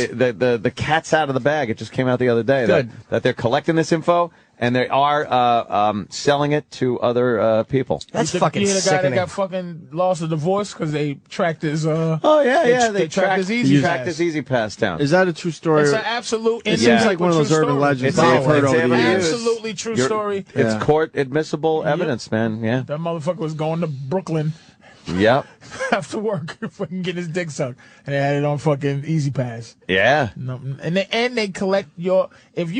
The cat's out of the bag. It just came out the other day that they're collecting this info and they are selling it to other people. That's fucking sickening. The guy that got fucking lost a divorce because they tracked his. They tracked his Easy Pass. his Easy Pass down. Is that a true story? It's an absolute. It seems like one of those urban legends I've heard over the years. Absolutely true story. It's court admissible evidence, man. Yeah. That motherfucker was going to Brooklyn. Yep. After work, fucking get his dick sucked, and they had it on fucking Easy Pass. Yeah. And they collect your if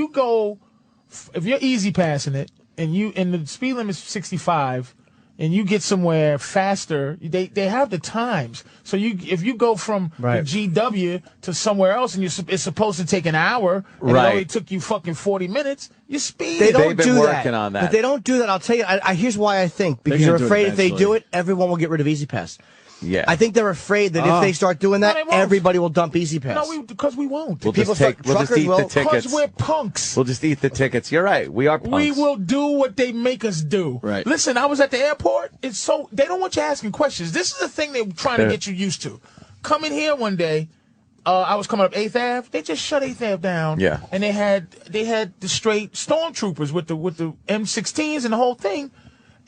you're Easy Passing it and the speed limit is 65 and you get somewhere faster, they have the times. So if you go from the GW to somewhere else and it's supposed to take an hour and it only took you fucking 40 minutes, you speed. They've been working on that. But they don't do that. I'll tell you. Here's why I think. Because they're afraid if they do it, everyone will get rid of Easy Pass. Yeah. I think they're afraid that if they start doing that, everybody will dump Easy Pass. No, because we won't. We'll just eat the tickets. Because we're punks. We'll just eat the tickets. You're right. We are punks. We will do what they make us do. Right. Listen, I was at the airport. They don't want you asking questions. This is the thing they're trying to get you used to. Coming here one day, I was coming up 8th Ave. They just shut 8th Ave down. Yeah. And they had the straight stormtroopers with the M16s and the whole thing.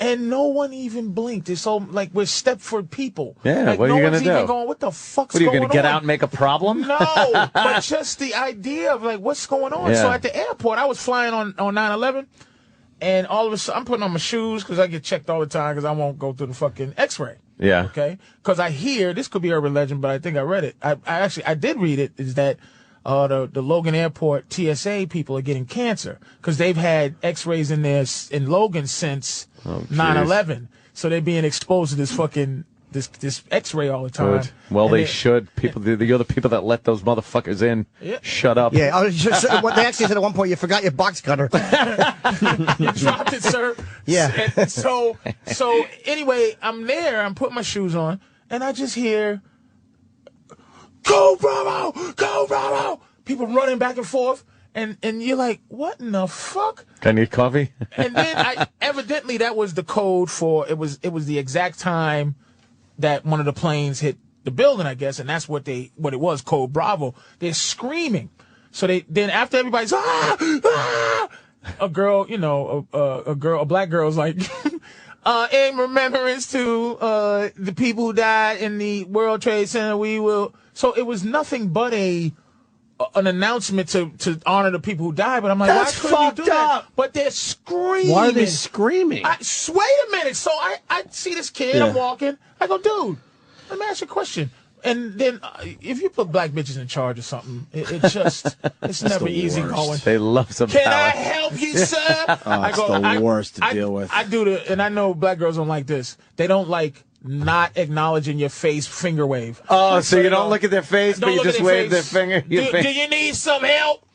And no one even blinked. It's so like we're Stepford people. Yeah, like, what are you going to do? No one's even going, what the fuck's going on? What are you going going to get out and make a problem? No, but just the idea of like what's going on. Yeah. So at the airport, I was flying on 9/11, and all of a sudden I'm putting on my shoes because I get checked all the time because I won't go through the fucking X-ray. Yeah. Okay. Because I hear this could be urban legend, but I think I read it. I did read it. Is that the Logan Airport TSA people are getting cancer because they've had X-rays in Logan since 9/11, so they're being exposed to this fucking this X-ray all the time. Good. Well, they should. People, you're the people that let those motherfuckers in. Yeah. Shut up. Yeah. They actually said at one point you forgot your box cutter. You dropped it, sir. Yeah. And so anyway, I'm there. I'm putting my shoes on, and I just hear, "Go Bravo! Go Bravo!" People running back and forth. And you're like, what in the fuck? Can I need coffee? And then evidently that was the code for it was the exact time that one of the planes hit the building, I guess, and that's what it was, code Bravo. They're screaming. So then after everybody's a girl, a black girl's like in remembrance to the people who died in the World Trade Center, we will. So it was nothing but an announcement to honor the people who died, but I'm like, that's why couldn't you do that? up. But they're screaming. Why are they screaming? Wait a minute. So I see this kid, I'm walking, I go, dude, let me ask you a question. And then if you put black bitches in charge of something, it's never easy going. They love some Can power. I help you, sir? It's the worst to deal with. I do and I know black girls don't like this. They don't like not acknowledging your face finger wave. Oh, so you don't look at their face, but you just wave their finger? Do you need some help?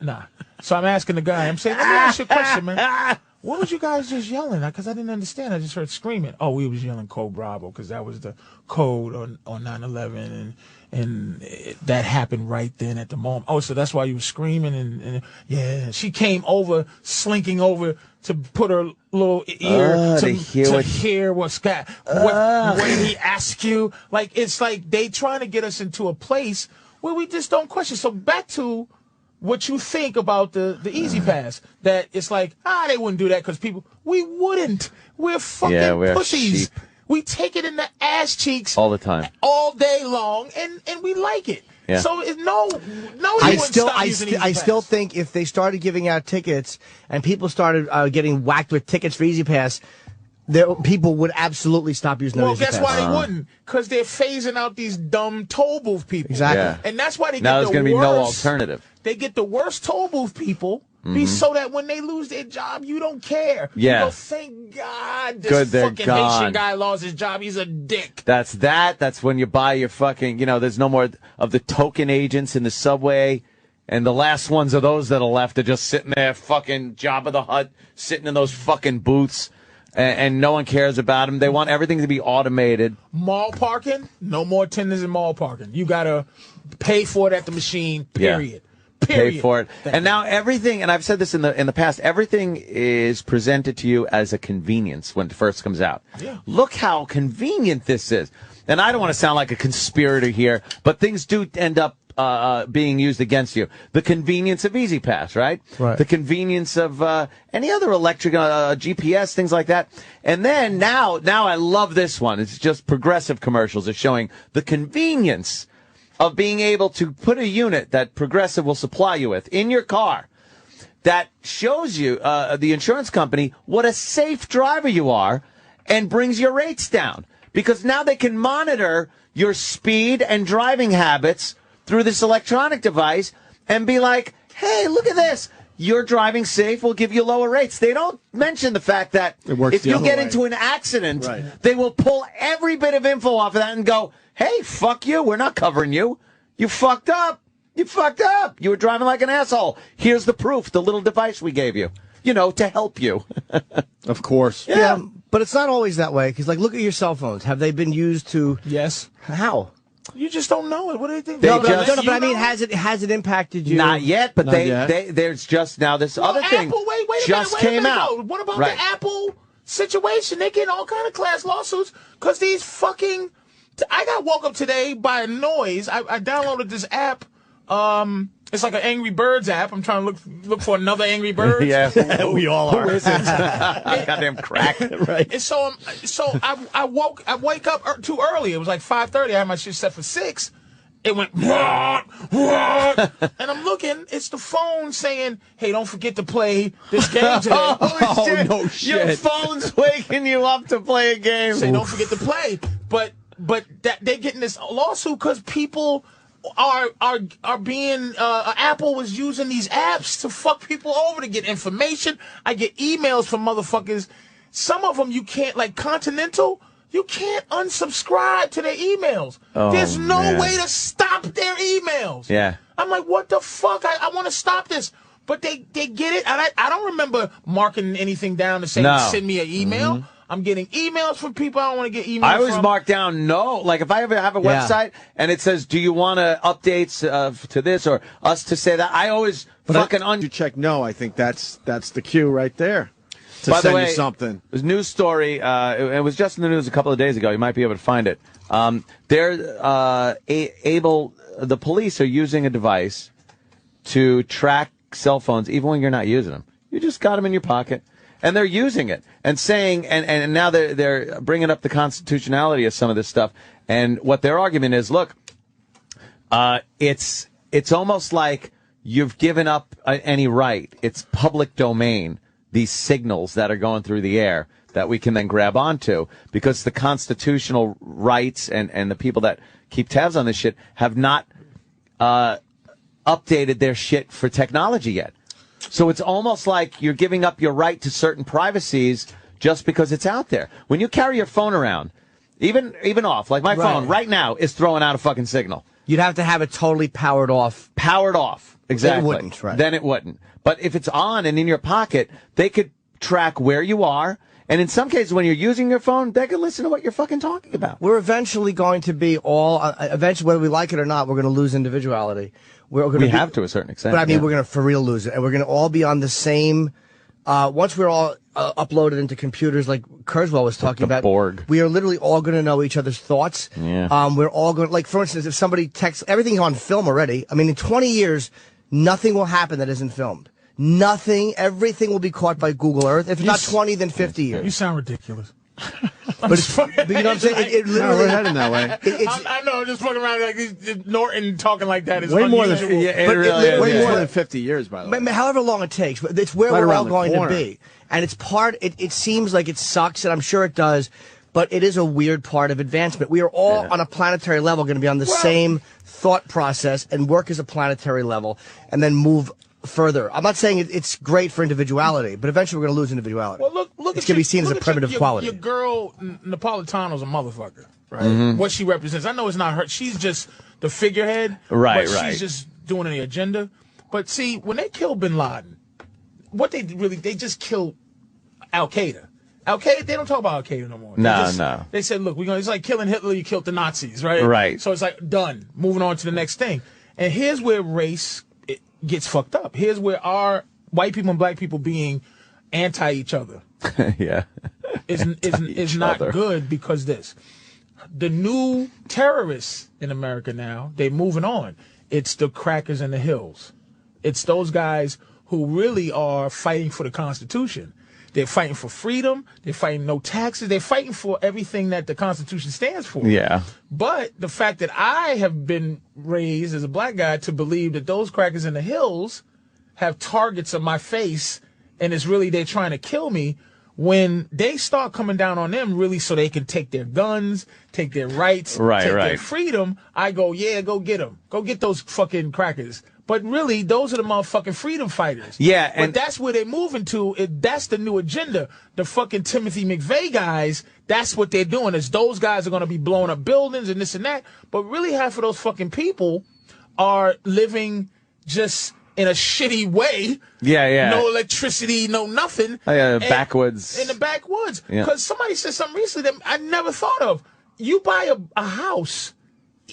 Nah. So I'm asking the guy, I'm saying, let me ask you a question, man. What was you guys just yelling? Because I didn't understand. I just heard screaming. Oh, we was yelling Code Bravo because that was the code on 9/11, and that happened right then at the moment. Oh, so that's why you were screaming. And yeah, she came over, slinking over to put her little ear to hear what he asked you. Like, it's like they trying to get us into a place where we just don't question. So back to what you think about the Easy Pass, that it's like, they wouldn't do that because people, we wouldn't. We're fucking pussies. Sheep. We take it in the ass cheeks all the time, all day long, and we like it. Yeah. So I still think if they started giving out tickets and people started getting whacked with tickets for Easy Pass, people would absolutely stop using Easy Pass. Well, guess why they wouldn't? Because they're phasing out these dumb toll booth people. Exactly. Yeah. And that's why they now get there's going to be no alternative. They get the worst toll booth people so that when they lose their job, you don't care. Yeah. You go, thank God this fucking Haitian guy lost his job. He's a dick. That's when you buy your fucking, there's no more of the token agents in the subway. And the last ones of those that are left are just sitting there, fucking Jabba the Hutt, sitting in those fucking booths. And no one cares about them. They want everything to be automated. Mall parking, no more attendants in mall parking. You got to pay for it at the machine, period. Yeah. Pay for it. And now everything, and I've said this in the past, everything is presented to you as a convenience when it first comes out. Yeah. Look how convenient this is. And I don't want to sound like a conspirator here, but things do end up being used against you. The convenience of Easy Pass, right? Right. The convenience of any other electric GPS, things like that. And then now I love this one. It's just Progressive commercials are showing the convenience of being able to put a unit that Progressive will supply you with in your car that shows you, the insurance company, what a safe driver you are and brings your rates down. Because now they can monitor your speed and driving habits through this electronic device and be like, hey, look at this. You're driving safe. We'll give you lower rates. They don't mention the fact that if you get into an accident, they will pull every bit of info off of that and go, hey, fuck you. We're not covering you. You fucked up. You fucked up. You were driving like an asshole. Here's the proof, the little device we gave you, to help you. Of course. Yeah, but it's not always that way. Because, look at your cell phones. Have they been used to... Yes. How? You just don't know it. What do you think? But I mean, has it impacted you? Not yet, but there's just now this other thing just came out. What about the Apple situation? They getting all kind of class lawsuits because these fucking... I got woke up today by a noise. I downloaded this app. It's like an Angry Birds app. I'm trying to look for another Angry Bird. Yeah, we all are. Who is it? Goddamn crack. Right. And so I wake up too early. It was like 5:30. I had my shit set for 6. It went, and I'm looking. It's the phone saying, "Hey, don't forget to play this game today." Oh, shit. No shit. Your phone's waking you up to play a game. Say, don't forget to play. But they getting this lawsuit because people are being Apple was using these apps to fuck people over to get information. I get emails from motherfuckers. Some of them you can't, like Continental, you can't unsubscribe to their emails. There's no way to stop their emails. Yeah. I'm like, what the fuck? I want to stop this. But they get it. And I don't remember marking anything down to say, send me an email. Mm-hmm. I'm getting emails from people I don't want to get emails from. I always mark down no. Like if I ever have a website and it says, do you want updates to this or us to say that? I always you check no. I think that's the cue right there to By send the way, you something. There's a news story. It was just in the news a couple of days ago. You might be able to find it. The police are using a device to track cell phones even when you're not using them. You just got them in your pocket. And they're using it and saying, and now they're bringing up the constitutionality of some of this stuff. And what their argument is, look, it's almost like you've given up any right. It's public domain, these signals that are going through the air that we can then grab onto because the constitutional rights and the people that keep tabs on this shit have not updated their shit for technology yet. So it's almost like you're giving up your right to certain privacies just because it's out there. When you carry your phone around, even off, like my phone right now is throwing out a fucking signal. You'd have to have it totally powered off. Powered off, exactly. Then it wouldn't, right. Then it wouldn't. But if it's on and in your pocket, they could track where you are. And in some cases, when you're using your phone, they can listen to what you're fucking talking about. We're eventually going to be eventually, whether we like it or not, we're going to lose individuality. We have to a certain extent. But I mean, we're going to for real lose it. And we're going to all be on the same, once we're all uploaded into computers like Kurzweil was talking about. Borg. We are literally all going to know each other's thoughts. Yeah. We're all going, like, for instance, if somebody texts, everything's on film already. I mean, in 20 years, nothing will happen that isn't filmed. Nothing, everything will be caught by Google Earth. If not 20, then 50 years. You sound ridiculous. But you know what I'm saying? It literally, we're heading that way. I know, I'm just fucking around like Norton talking like that is way more unusual. than way more than 50 years, by the way. However long it takes, but it's where we're all going to be. And it's it seems like it sucks, and I'm sure it does, but it is a weird part of advancement. We are all on a planetary level going to be on the same thought process and work as a planetary level and then move further. I'm not saying it's great for individuality, but eventually we're going to lose individuality. Well, look it's going to be seen as a primitive quality. Your girl, Napolitano's a motherfucker, right? Mm-hmm. What she represents. I know it's not her. She's just the figurehead. Right. She's just doing the agenda. But see, when they killed bin Laden, they just killed Al-Qaeda. Al-Qaeda, they don't talk about Al-Qaeda no more. No. They said, look, it's like killing Hitler, you killed the Nazis, right? Right. So it's like, done. Moving on to the next thing. And here's where race gets fucked up. Here's where our white people and black people being anti each other is not good because the new terrorists in America now, they're moving on. It's the crackers in the hills. It's those guys who really are fighting for the Constitution. They're fighting for freedom. They're fighting no taxes. They're fighting for everything that the Constitution stands for. Yeah. But the fact that I have been raised as a black guy to believe that those crackers in the hills have targets on my face, and it's really they're trying to kill me, when they start coming down on them really so they can take their guns, take their rights, take their freedom, I go, yeah, go get them. Go get those fucking crackers. But really, those are the motherfucking freedom fighters. Yeah. But that's where they're moving to. That's the new agenda. The fucking Timothy McVeigh guys, that's what they're doing, is those guys are going to be blowing up buildings and this and that. But really, half of those fucking people are living just in a shitty way. Yeah. No electricity, no nothing. Oh, yeah, backwoods. In the backwoods. Yeah. Because somebody said something recently that I never thought of. You buy a house,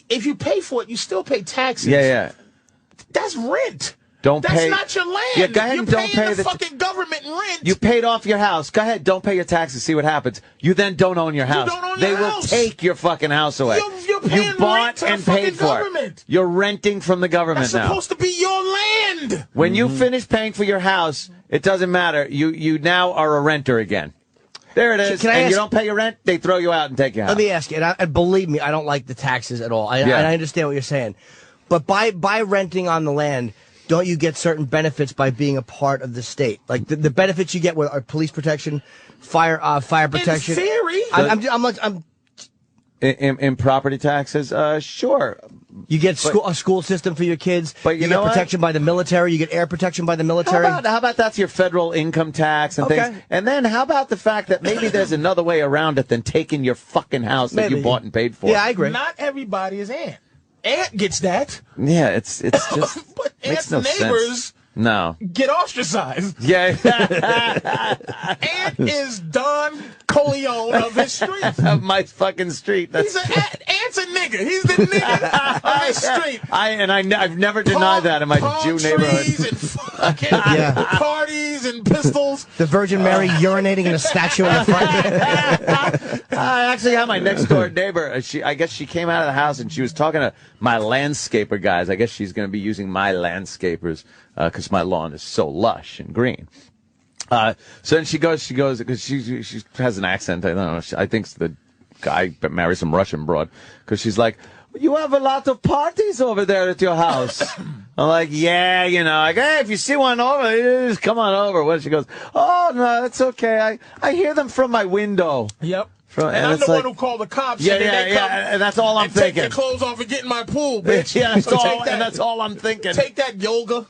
if you pay for it, you still pay taxes. Yeah. That's rent. That's not your land. Yeah, go ahead You're and don't paying pay the fucking government rent. You paid off your house. Go ahead, don't pay your taxes. See what happens. You then don't own your house. You don't own they your will house. take your fucking house away. You're paying you bought rent to and the paid fucking for government. it. You're renting from the government That's now. supposed to be your land. When you finish paying for your house, it doesn't matter. You now are a renter again. There it is. And you don't pay your rent, they throw you out and take your house. Let me ask you, and believe me, I don't like the taxes at all. I understand what you're saying. But by renting on the land, don't you get certain benefits by being a part of the state? Like the benefits you get with are police protection, fire protection. In theory. In property taxes, sure. You get a school system for your kids. But you get protection by the military. You get air protection by the military. How about that's your federal income tax and things? And then how about the fact that maybe there's another way around it than taking your fucking house that you bought and paid for? Yeah, I agree. Not everybody is Ant. Ant gets that. Yeah, it's just but makes Ant's no neighbors No. get ostracized. Yeah. Ant is Don Corleone of his street. Of my fucking street. Ant's a nigga. He's the nigga of his street. I've never denied that in my Jew neighborhood. Trees and fucking parties and pistols. The Virgin Mary urinating in a statue in the front. I actually have my next door neighbor. I guess she came out of the house and she was talking to my landscaper guys. I guess she's going to be using my landscapers because my lawn is so lush and green. So then she goes, because she has an accent. I don't know. I think the guy married some Russian broad because she's like, you have a lot of parties over there at your house. I'm like, yeah, like, hey, if you see one over, just come on over. Well, she goes, oh, no, that's okay. I hear them from my window. Yep. And I'm the one who called the cops. Yeah, and that's all I'm thinking. Take your clothes off and get in my pool, bitch. Yeah, that's all I'm thinking. Take that, yoga.